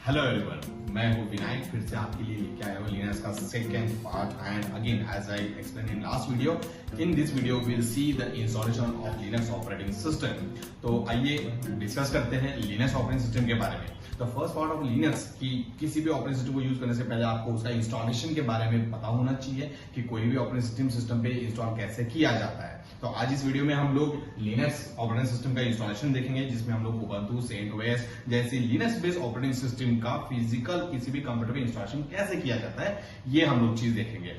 Hello everyone, मैं हूं विनायक। फिर से आपके लिए लेके आया हूं लिनक्स का second part and again as I explain in last video, in this video we will see the installation of Linux operating system. तो आइए डिस्कस करते हैं लिनक्स ऑपरेटिंग सिस्टम के बारे में। तो फर्स्ट पार्ट ऑफ लिनक्स की किसी भी ऑपरेटिंग सिस्टम को यूज करने से पहले आपको उसका इंस्टॉलेशन के बारे में पता होना चाहिए कि कोई भी ऑपरेटिंग सिस्टम पे इंस्टॉल कैसे किया जाता है। तो आज इस वीडियो में हम लोग लिनक्स ऑपरेटिंग सिस्टम का इंस्टॉलेशन देखेंगे, जिसमें हम लोग उबंटू, सेंटोस जैसे लिनक्स बेस्ड ऑपरेटिंग सिस्टम का फिजिकल किसी भी कंप्यूटर पे इंस्टॉलेशन कैसे किया जाता है, ये हम लोग चीज देखेंगे।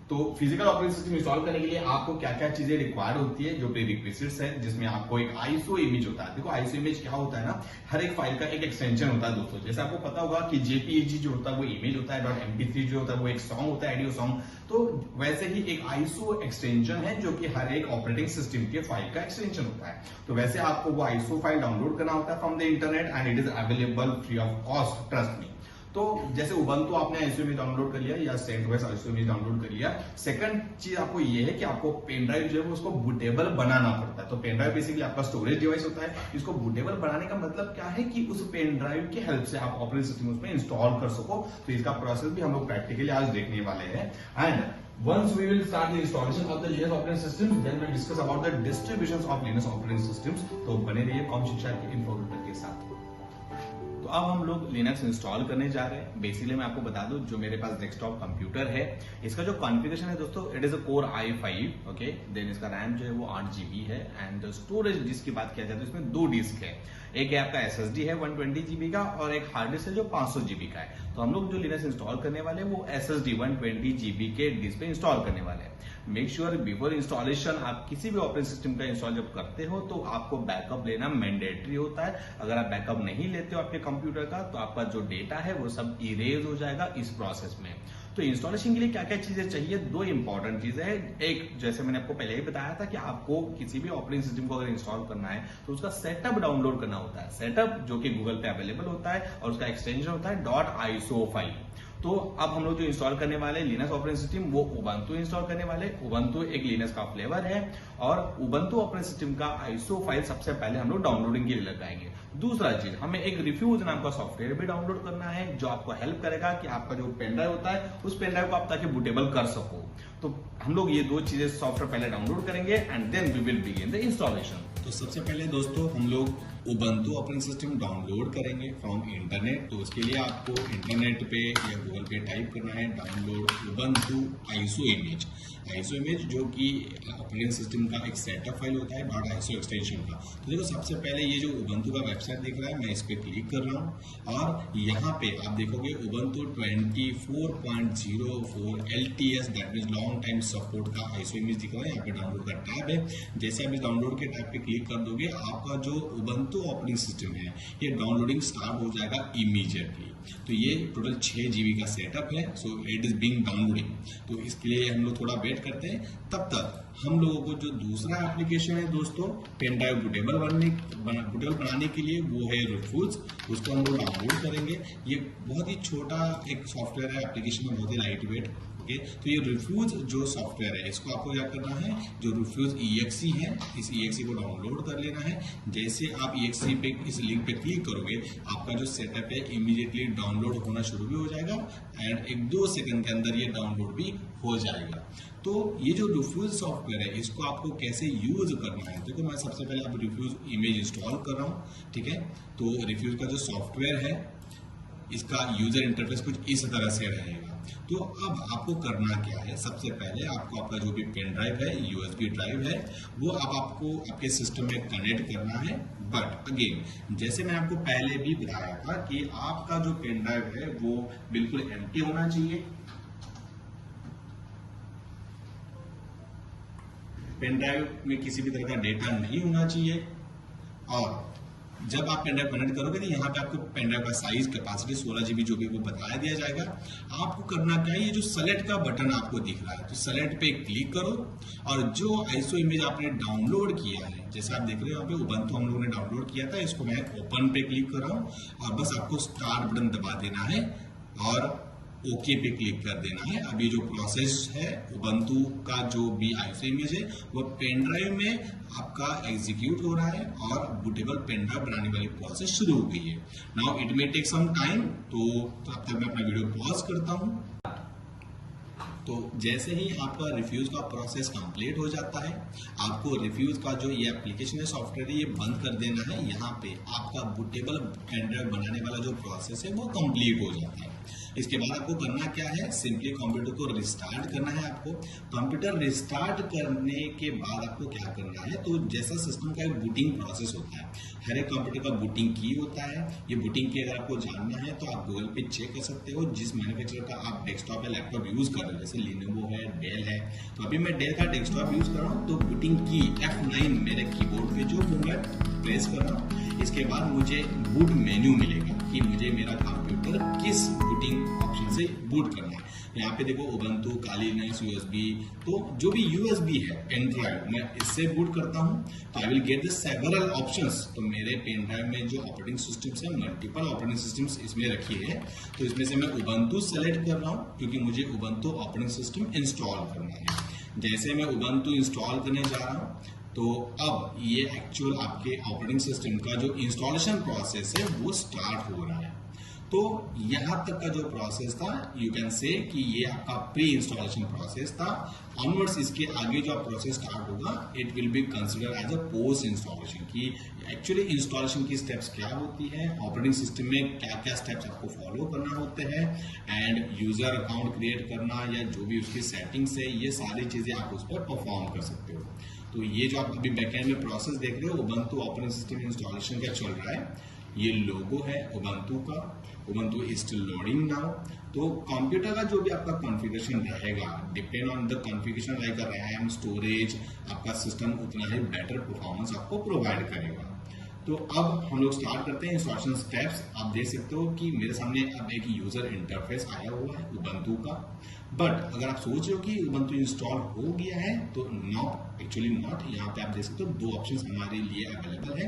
तो फिजिकल ऑपरेटिंग सिस्टम इंस्टॉल करने के लिए आपको क्या क्या चीजें रिक्वायर्ड होती है, जो प्रीरिक्विजिट्स है, जिसमें आपको एक आईएसओ इमेज होता है। देखो आईएसओ इमेज क्या होता है ना, हर एक फाइल का एक एक्सटेंशन होता है दोस्तों। जैसे आपको पता होगा कि जेपीईजी जो होता है वो इमेज होता है, .mp3 जो होता है वो एक सॉन्ग होता है, ऑडियो सॉन्ग। तो वैसे ही एक आईएसओ एक्सटेंशन है जो कि हर एक ऑपरेटिंग सिस्टम के फाइल का एक्सटेंशन होता है। तो वैसे आपको वो आईएसओ फाइल डाउनलोड करना होता है from the internet and it is available free of cost, trust me. तो जैसे उबंटू आपने आईएसओ इमेज डाउनलोड कर लिया या सेंटोस आईएसओ इमेज डाउनलोड कर लिया। सेकंड चीज आपको ये है कि आपको पेन ड्राइव जो है उसको बूटेबल बनाना पड़ता है। तो पेन ड्राइव बेसिकली आपका स्टोरेज डिवाइस होता है। इसको बूटेबल बनाने का मतलब क्या है कि उस पेन ड्राइव की हेल्प से आप ऑपरेटिंग सिस्टम उसमें इंस्टॉल कर सको। तो इसका प्रोसेस भी हम लोग प्रैक्टिकली आज देखने वाले हैं। And once we will start the installation of the Linux operating systems, then we'll discuss about the distributions of Linux operating systems। तो बने रहिए कॉम शिक्षा के इन्फॉर्मेटर के साथ। तो अब हम लोग लिनक्स इंस्टॉल करने जा रहे हैं। बेसिकली मैं आपको बता दूं, जो मेरे पास डेस्कटॉप कंप्यूटर है, इसका जो कॉन्फ़िगरेशन है दोस्तों, it is a core i5, okay. Then इसका रैम जो है वो 8 GB है एंड स्टोरेज जिसकी बात किया जाए तो इसमें 2 डिस्क है। एक है आपका SSD है 120 GB का और एक हार्ड डिस्क है जो 500 GB का है। तो हम लोग जो लिनक्स इंस्टॉल करने वाले हैं वो SSD 120 GB के डिस्क पे इंस्टॉल करने वाले हैं। मेक श्योर बिफोर इंस्टॉलेशन आप किसी भी ऑपरेटिंग सिस्टम का इंस्टॉल जब करते हो तो आपको बैकअप लेना मैंडेटरी होता है। अगर आप बैकअप नहीं लेते हो आपके कंप्यूटर का तो आपका जो डेटा है वो सब इरेज हो जाएगा इस प्रोसेस में। तो इंस्टॉलेशन के लिए क्या क्या चीजें चाहिए, 2 इंपॉर्टेंट चीजें हैं। एक, जैसे मैंने आपको पहले ही बताया था कि आपको किसी भी ऑपरेटिंग सिस्टम को अगर इंस्टॉल करना है तो उसका सेटअप डाउनलोड करना होता है। सेटअप जो कि गूगल पे अवेलेबल होता है और उसका एक्सटेंशन होता है .iso फाइल। तो अब हम लोग जो इंस्टॉल करने वाले लिनक्स ऑपरेटिंग सिस्टम वो उबंटू इंस्टॉल करने वाले। उबंटू एक लिनक्स का फ्लेवर है और उबंटू ऑपरेटिंग सिस्टम का आईएसओ फाइल सबसे पहले हम लोग डाउनलोडिंग के लिए लगाएंगे। दूसरा चीज, हमें एक रिफ्यूज नाम का सॉफ्टवेयर भी डाउनलोड करना है जो आपको हेल्प करेगा कि आपका जो पेन ड्राइव होता है उस पेन ड्राइव को आप ताकि बूटेबल कर सको। तो हम लोग ये 2 चीजें सॉफ्टवेयर पहले डाउनलोड करेंगे and then we will begin the installation. तो सबसे पहले दोस्तों हम लोग उबंटू ऑपरेटिंग सिस्टम डाउनलोड करेंगे फ्रॉम इंटरनेट। तो उसके लिए आपको इंटरनेट पे या गूगल पे टाइप करना है download Ubuntu ISO image. ISO image जो कि ऑपरेटिंग सिस्टम का एक सेटअप फाइल होता है .iso एक्सटेंशन का। तो देखो सबसे पहले ये जो उबंटू का वेबसाइट दिख रहा है, मैं इस पर क्लिक कर रहा हूँ और यहाँ पे आप देखोगे Ubuntu 24.04 LTS that means long time support का आईएसओ इमेज दिख रहा है। यहाँ पे डाउनलोड का टैब है। जैसे आप इस डाउनलोड के टैब पे क्लिक कर दोगे आपका जो उबंटू ऑपरेटिंग सिस्टम है ये डाउनलोडिंग स्टार्ट हो जाएगा इमीडिएटली। तो ये टोटल 6 GB का सेटअप है। So it is being downloading. तो इसके लिए हम लोग थोड़ा वेट करते हैं। तब तक हम लोगों को जो दूसरा एप्लीकेशन है दोस्तों पेन ड्राइव बूटेबल बनाने के लिए, वो है रिफ्यूज। उसको हम लोग डाउनलोड करेंगे। ये बहुत ही छोटा एक सॉफ्टवेयर है, एप्लीकेशन में बहुत ही लाइट वेट। ओके, तो ये रिफ्यूज जो सॉफ्टवेयर है इसको आपको क्या करना है, जो रिफ्यूज EXE है इस EXE को डाउनलोड कर लेना है। जैसे आप EXE पे इस लिंक पे क्लिक करोगे आपका जो सेटअप है इमीडिएटली डाउनलोड होना शुरू भी हो जाएगा एंड 1-2 सेकंड के अंदर ये डाउनलोड भी हो जाएगा। तो ये जो रिफ्यूज सॉफ्टवेयर है इसको आपको कैसे यूज करना है, देखो मैं सबसे पहले आप रिफ्यूज इमेज इंस्टॉल कर रहा हूँ, ठीक है। तो रिफ्यूज का जो सॉफ्टवेयर है इसका यूजर इंटरफेस कुछ इस तरह से रहेगा। तो अब आपको करना क्या है, सबसे पहले आपको आपका जो भी पेन ड्राइव है USB ड्राइव है वो अब आपको आपके सिस्टम में कनेक्ट करना है। बट अगेन जैसे मैं आपको पहले भी बताया था कि आपका जो पेन ड्राइव है वो बिल्कुल एम्प्टी होना चाहिए। पेन ड्राइव में किसी भी तरह का डेटा नहीं होना चाहिए। और जब आप पेन ड्राइव कनेक्ट करोगे तो यहाँ पे आपको पेन ड्राइव का साइज कैपेसिटी 16 GB जो भी वो बताया दिया जाएगा। आपको करना क्या है, ये जो सेलेक्ट का बटन आपको दिख रहा है तो सेलेक्ट पे क्लिक करो और जो आईएसओ इमेज आपने डाउनलोड किया है, जैसे आप देख रहे हो यहाँ पे उबंटू हम लोगों ने डाउनलोड किया था, इसको मैं ओपन पे क्लिक कर रहा हूँ और बस आपको स्टार्ट बटन दबा देना है और ओके पे क्लिक कर देना है। अभी जो प्रोसेस है उबंटू का जो भी आईएसओ इमेज है वो पेन ड्राइव में आपका एग्जीक्यूट हो रहा है और बूटेबल पेन ड्राइव बनाने वाली प्रोसेस शुरू हो गई है। Now it may take some time, तो तब तक मैं अपना वीडियो पॉज करता हूँ। तो जैसे ही आपका रिफ्यूज का प्रोसेस कंप्लीट हो जाता है, आपको रिफ्यूज का जो ये एप्लीकेशन है, सॉफ्टवेयर है, ये बंद कर देना है। यहाँ पे आपका बूटेबल पेन ड्राइव बनाने वाला जो प्रोसेस है वो कंप्लीट हो जाता है। इसके बाद आपको करना क्या है, सिंपली कंप्यूटर को रिस्टार्ट करना है। आपको कंप्यूटर रिस्टार्ट करने के बाद आपको क्या करना है, तो जैसा सिस्टम का एक बूटिंग प्रोसेस होता है, हर एक कंप्यूटर का बूटिंग की होता है। ये बूटिंग की अगर आपको जानना है तो आप गूगल पे चेक कर सकते हो, जिस मैन्युफैक्चरर का आप डेस्कटॉप या लैपटॉप यूज कर रहे हो, जैसे लिनोवो है, डेल है। तो अभी मैं डेल का डेस्कटॉप यूज कर रहा हूँ, तो बूटिंग की F9 मेरे कीबोर्ड पे जो वो मैं प्रेस कर रहा हूँ। इसके बाद मुझे बूट मेन्यू मिलेगा कि मुझे मेरा कंप्यूटर किस बूटिंग ऑप्शन से बूट करना है। यहाँ पे देखो उबंटू, काली लिनक्स, यूएसबी, तो जो भी यूएसबी है पेन ड्राइव मैं इससे बूट करता हूँ, तो I will get the several options. तो मेरे पेन ड्राइव में जो ऑपरेटिंग सिस्टम्स है, मल्टीपल ऑपरेटिंग सिस्टम्स इसमें रखी है। तो इसमें से मैं उबंटू सेलेक्ट कर रहा हूँ क्योंकि मुझे उबंटू ऑपरेटिंग सिस्टम इंस्टॉल करना है। जैसे मैं उबंटू इंस्टॉल करने जा रहा हूँ, तो अब ये एक्चुअल आपके ऑपरेटिंग सिस्टम का जो इंस्टॉलेशन प्रोसेस है वो स्टार्ट हो रहा है। तो यहाँ तक का जो प्रोसेस था, यू कैन से कि ये आपका प्री इंस्टॉलेशन प्रोसेस था। ऑनवर्ड्स इसके आगे जो प्रोसेस स्टार्ट होगा, it will be consider as a post installation, कि एक्चुअली इंस्टॉलेशन की स्टेप्स क्या होती है, ऑपरेटिंग सिस्टम में क्या क्या स्टेप्स आपको फॉलो करना होते हैं, एंड यूजर अकाउंट क्रिएट करना या जो भी उसकी सेटिंग्स है, ये सारी चीजें आप उस पर परफॉर्म कर सकते हो। तो ये जो आप अभी बैकएंड में प्रोसेस देख रहे हो, उबंटू ऑपरेटिंग सिस्टम इंस्टॉलेशन का चल रहा है। ये लोगो है उबंटू का, Ubuntu is still loading now. तो कंप्यूटर का जो भी आपका कॉन्फ़िगरेशन रहेगा, depend on the configuration, like RAM, storage, आपका सिस्टम उतना ही बेटर परफॉर्मेंस आपको प्रोवाइड करेगा। तो अब हम लोग स्टार्ट करते हैं इंस्टॉलेशन स्टेप्स। आप देख सकते हो कि मेरे सामने अब एक यूजर इंटरफेस आया हुआ है उबंटू का। बट अगर आप सोच रहे हो कि उबंटू इंस्टॉल हो गया है, तो नॉट, एक्चुअली नॉट। यहाँ पे आप देख सकते हो दो ऑप्शंस हमारे लिए अवेलेबल है,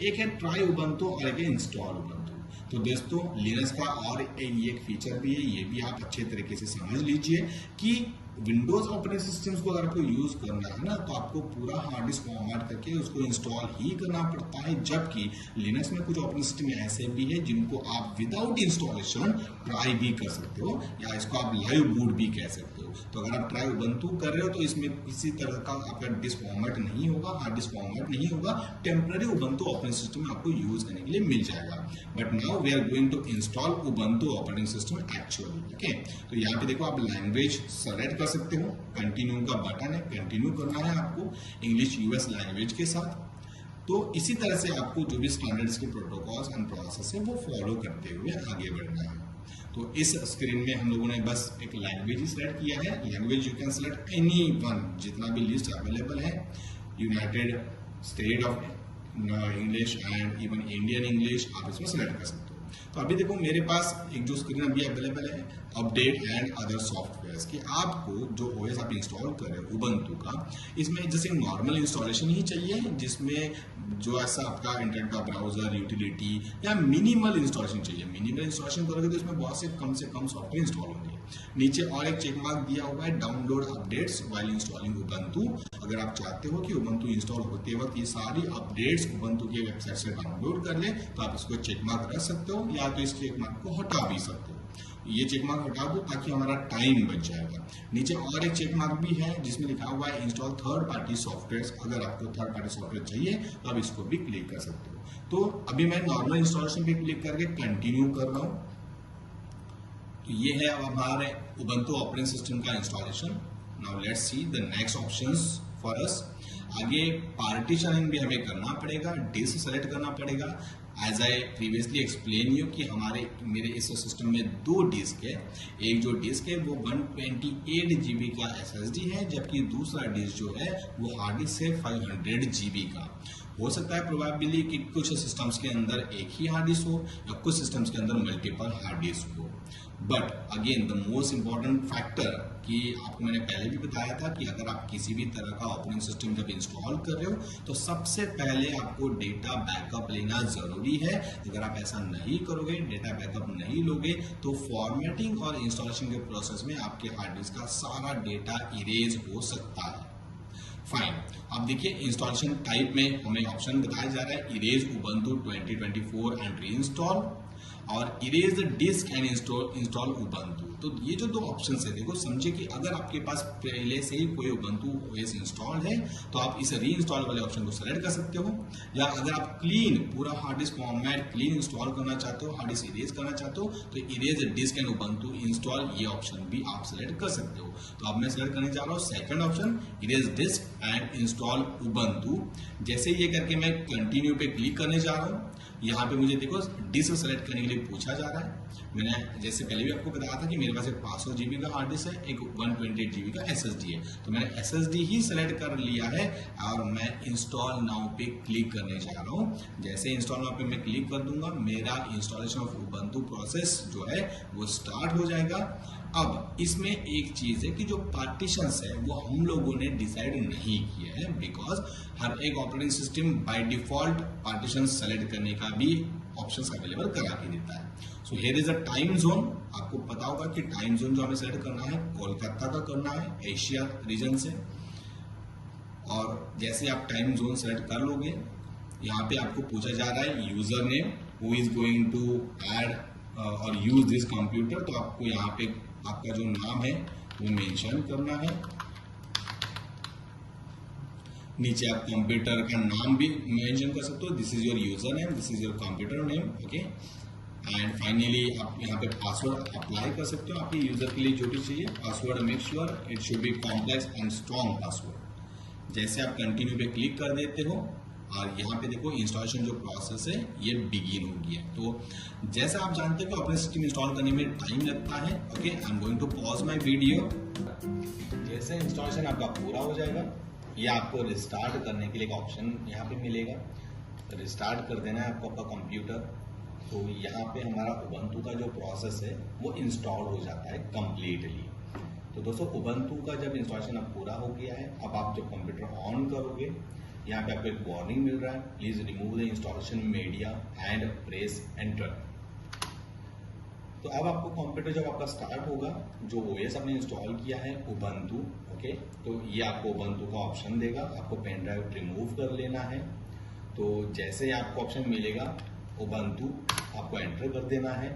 एक है ट्राई उबंटू और एक है इंस्टॉल उबंटू। तो दोस्तों लिनक्स का और एक फीचर भी है, ये भी आप अच्छे तरीके से समझ लीजिए कि विंडोज ऑपरेटिंग सिस्टम्स को अगर आपको यूज करना है ना, तो आपको पूरा हार्ड डिस्क फॉर्मेट करके उसको इंस्टॉल ही करना पड़ता है। जबकि लिनक्स में कुछ ऑपरेटिंग सिस्टम ऐसे भी है जिनको आप विदाउट इंस्टॉलेशन ट्राई भी कर सकते हो, या इसको आप लाइव बूट भी कह सकते हो। तो अगर आप ट्राई उबंटू कर रहे हो तो इसमें किसी तरह का आपका डिस्क फॉर्मेट नहीं होगा, हार्ड डिस्क फॉर्मेट नहीं होगा, टेम्पररी उबंटू ऑपरेटिंग सिस्टम आपको यूज करने के लिए मिल जाएगा। But now we are going to install Ubuntu operating system actually. Okay, तो यहाँ पे देखो आप लैंग्वेज सेलेक्ट कर सकते हो, कंटिन्यू का बटन है, कंटिन्यू करना है आपको इंग्लिश यूएस लैंग्वेज के साथ। तो इसी तरह से आपको जो भी स्टैंडर्ड्स के प्रोटोकॉल्स एंड प्रोसेस है वो फॉलो करते हुए आगे बढ़ना है। तो इस स्क्रीन में हम लोगों ने बस एक लैंग्वेज ही सिलेक्ट किया है। Language you can select any one, जितना भी लिस्ट अवेलेबल है, United state of English and even Indian English, आप इसमें सिलेक्ट कर सकते हो। तो अभी देखो मेरे पास एक जो स्क्रीन अभी अवेलेबल है, अपडेट एंड अदर सॉफ्टवेयर्स, कि आपको जो ओएस आप इंस्टॉल कर रहे हो उबंटू का, इसमें जैसे नॉर्मल इंस्टॉलेशन ही चाहिए, जिसमें जो ऐसा आपका इंटरनेट का ब्राउजर, यूटिलिटी या मिनिमल इंस्टॉलेशन चाहिए। मिनिमल इंस्टॉलेशन करोगे तो इसमें बहुत से कम सॉफ्टवेयर इंस्टॉल होंगे। नीचे और एक चेक मार्क दिया हुआ है, download updates while installing Ubuntu. अगर आप चाहते हो कि उबंटू इंस्टॉल होते वक्त ये सारी अपडेट्स उबंटू के वेबसाइट से डाउनलोड कर ले, तो आप इसको चेक मार्क रख सकते हो, या तो इस चेक मार्क को हटा भी सकते हो। ये चेक मार्क हटा दो ताकि हमारा टाइम बच जाएगा। नीचे और एक चेक मार्क भी है जिसमें लिखा हुआ है इंस्टॉल थर्ड पार्टी सॉफ्टवेयर। अगर आपको थर्ड पार्टी सॉफ्टवेयर चाहिए तो आप इसको भी क्लिक कर सकते हो। तो अभी मैं नॉर्मल इंस्टॉलेशन पे क्लिक करके कंटिन्यू कर रहा हूँ। तो ये है अब हमारे उबंटू ऑपरेटिंग सिस्टम का installation. Now let's see the next options for us. आगे पार्टीशनिंग भी हमें करना पड़ेगा, डिस्क सेलेक्ट करना पड़ेगा। As I previously explain you कि मेरे इस सिस्टम में दो डिस्क है। एक जो डिस्क है वो 128 GB का SSD है, जबकि दूसरा डिस्क जो है वो हार्ड डिस्क है 500 GB का। हो सकता है प्रोबेबली कि कुछ सिस्टम्स के अंदर एक ही हार्ड डिस्क हो या कुछ सिस्टम्स के अंदर मल्टीपल हार्ड डिस्क हो। But again the most important factor कि आपको मैंने पहले भी बताया था कि अगर आप किसी भी तरह का ऑपरेटिंग सिस्टम जब इंस्टॉल कर रहे हो तो सबसे पहले आपको डेटा बैकअप लेना जरूरी है। अगर आप ऐसा नहीं करोगे, डेटा बैकअप नहीं लोगे, तो फॉर्मेटिंग और इंस्टॉलेशन के प्रोसेस में आपके हार्ड डिस्क का सारा डेटा इरेज हो सकता है। फाइन, अब देखिए इंस्टॉलेशन टाइप में हमें ऑप्शन बताया जा रहा है इरेज उबंटू 2024 एंड रीइंस्टॉल और erase the disk and install Ubuntu. तो ये जो दो ऑप्शन है, देखो समझे कि अगर आपके पास पहले से ही कोई उबंटू ओएस इंस्टॉल है तो आप इस रीइंस्टॉल वाले ऑप्शन को सेलेक्ट कर सकते हो, या अगर आप क्लीन पूरा hard disk format clean install करना चाहते हो, हार्ड डिस्क इरेज करना चाहते हो, तो erase disk and Ubuntu install ये ऑप्शन भी आप सेलेक्ट कर सकते हो। तो अब मैं सेलेक्ट करने जा रहा हूँ second option erase disk and install Ubuntu. जैसे ये करके मैं कंटिन्यू पे क्लिक करने जा रहा हूँ, यहाँ पे मुझे देखो डिस्क सेलेक्ट करने के लिए पूछा जा रहा है। मैंने जैसे पहले भी आपको बताया था कि मेरे पास एक 500 GB का हार्ड डिस्क है, एक 128 GB का SSD है, तो मैंने SSD ही सेलेक्ट कर लिया है और मैं इंस्टॉल नाउ पे क्लिक करने जा रहा हूँ। जैसे इंस्टॉल नाउ पे मैं क्लिक कर दूंगा, मेरा इंस्टॉलेशन ऑफ उबंटू प्रोसेस जो है वो स्टार्ट हो जाएगा। अब इसमें एक चीज है कि जो पार्टीशंस है वो हम लोगों ने डिसाइड नहीं किया है, बिकॉज हर एक operating system by default partition select करने का भी ऑप्शंस अवेलेबल करा के देता है। So here is a time zone. आपको पता होगा कि टाइम जोन जो हमें सेलेक्ट करना है कोलकाता का करना है, एशिया रीजन से। और जैसे आप टाइम जोन सेलेक्ट कर लोगे, यहाँ पे आपको पूछा जा रहा है user name who is going to add और यूज दिस कंप्यूटर, तो आपको यहाँ पे आपका जो नाम है वो मेंशन करना है। नीचे आप कंप्यूटर का नाम भी मेंशन कर सकते हो, this is your user name, this is your computer name, okay. And finally आप यहाँ पे पासवर्ड अप्लाई कर सकते हो आपके यूजर के लिए जो भी चाहिए। Password make sure it should be complex and strong password. जैसे आप कंटिन्यू पे क्लिक कर देते हो और यहाँ पे देखो इंस्टॉलेशन जो प्रोसेस है ये बिगिन हो गया। तो जैसा आप जानते हो कि अपने सिस्टम इंस्टॉल करने में टाइम लगता है, okay. I am going to pause my video. जैसे इंस्टॉलेशन आपका पूरा हो जाएगा, ये आपको रिस्टार्ट करने के लिए एक ऑप्शन यहाँ पे मिलेगा, रिस्टार्ट कर देना है आपको आपका कंप्यूटर। तो यहाँ पे हमारा उबंटू का जो प्रोसेस है वो इंस्टॉल हो जाता है कंप्लीटली। तो दोस्तों उबंटू का जब इंस्टॉलेशन अब पूरा हो गया है, अब आप जब कंप्यूटर ऑन करोगे, यहाँ पे आपको एक वार्निंग मिल रहा है, please remove the installation media and press enter. तो अब आपको कंप्यूटर जब आपका स्टार्ट होगा, जो ओएस आपने इंस्टॉल किया है उबंटू, ओके, तो ये आपको उबंटू का ऑप्शन देगा, आपको पेन ड्राइव रिमूव कर लेना है। तो जैसे ही आपको ऑप्शन मिलेगा उबंटू, आपको एंटर कर देना है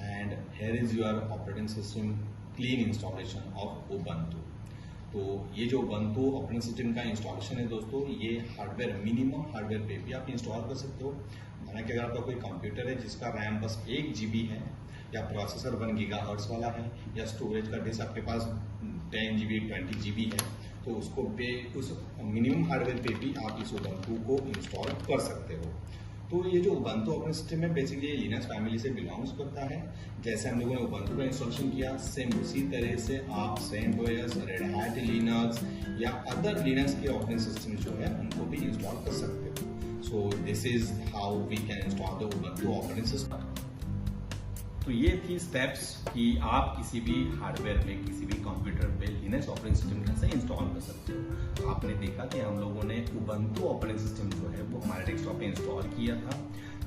and here is your operating system clean installation of Ubuntu. तो ये जो उबंटू ऑपरेटिंग सिस्टम का इंस्टॉलेशन है दोस्तों, ये हार्डवेयर मिनिमम हार्डवेयर पे भी आप इंस्टॉल कर सकते हो। माना कि अगर आपका कोई कंप्यूटर है जिसका रैम बस 1 GB है, या प्रोसेसर 1 GHz वाला है, या स्टोरेज का डिस्क आपके पास 10 GB 20 GB है, तो उसको उस मिनिमम हार्डवेयर पे भी आप इस उबंटू को इंस्टॉल कर सकते हो। तो ये जो उबंटू ऑपरेटिंग सिस्टम है बेसिकली ये लिनक्स फैमिली से बिलोंग्स करता है। जैसे हम लोगों ने उबंटू का इंस्टॉलेशन किया, सेम उसी तरह से आप सेंटोस, रेड हैट लिनक्स या अदर लिनक्स के ऑपरेटिंग सिस्टम जो है उनको भी इंस्टॉल कर सकते हो। So this is how we can install the Ubuntu operating system. तो ये थी स्टेप्स कि आप किसी भी हार्डवेयर में, किसी भी कंप्यूटर पे लिनक्स ऑपरेटिंग सिस्टम कैसे इंस्टॉल कर सकते हो। तो आपने देखा कि हम लोगों ने उबंटू ऑपरेटिंग सिस्टम जो है वो हमारे डेस्कटॉप पे इंस्टॉल किया था।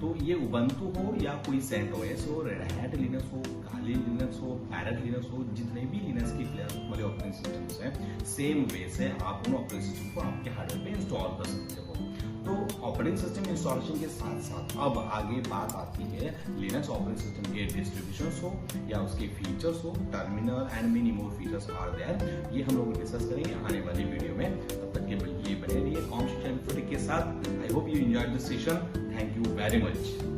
तो ये उबंटू हो या कोई सेंटोस हो, रेड हैट लिनक्स हो, काली लिनक्स हो, पैरेट लिनक्स हो, जितने भी लिनक्स की वाले ऑपरेटिंग सिस्टम्स हैं, सेम वे से आप उन ऑपरेटिंग सिस्टम को आपके हार्डवेयर पे इंस्टॉल कर सकते हो। तो ऑपरेटिंग सिस्टम इंस्टॉलेशन के साथ साथ अब आगे बात आती है लिनक्स ऑपरेटिंग सिस्टम के डिस्ट्रीब्यूशंस हो या उसके फीचर्स हो, terminal and many more features are there. ये हम लोग डिस्कस करेंगे आने वाली वीडियो में। तब तक के लिए बने रहिए कॉम शिक्षा के साथ। I hope you enjoyed this session. Thank you very much.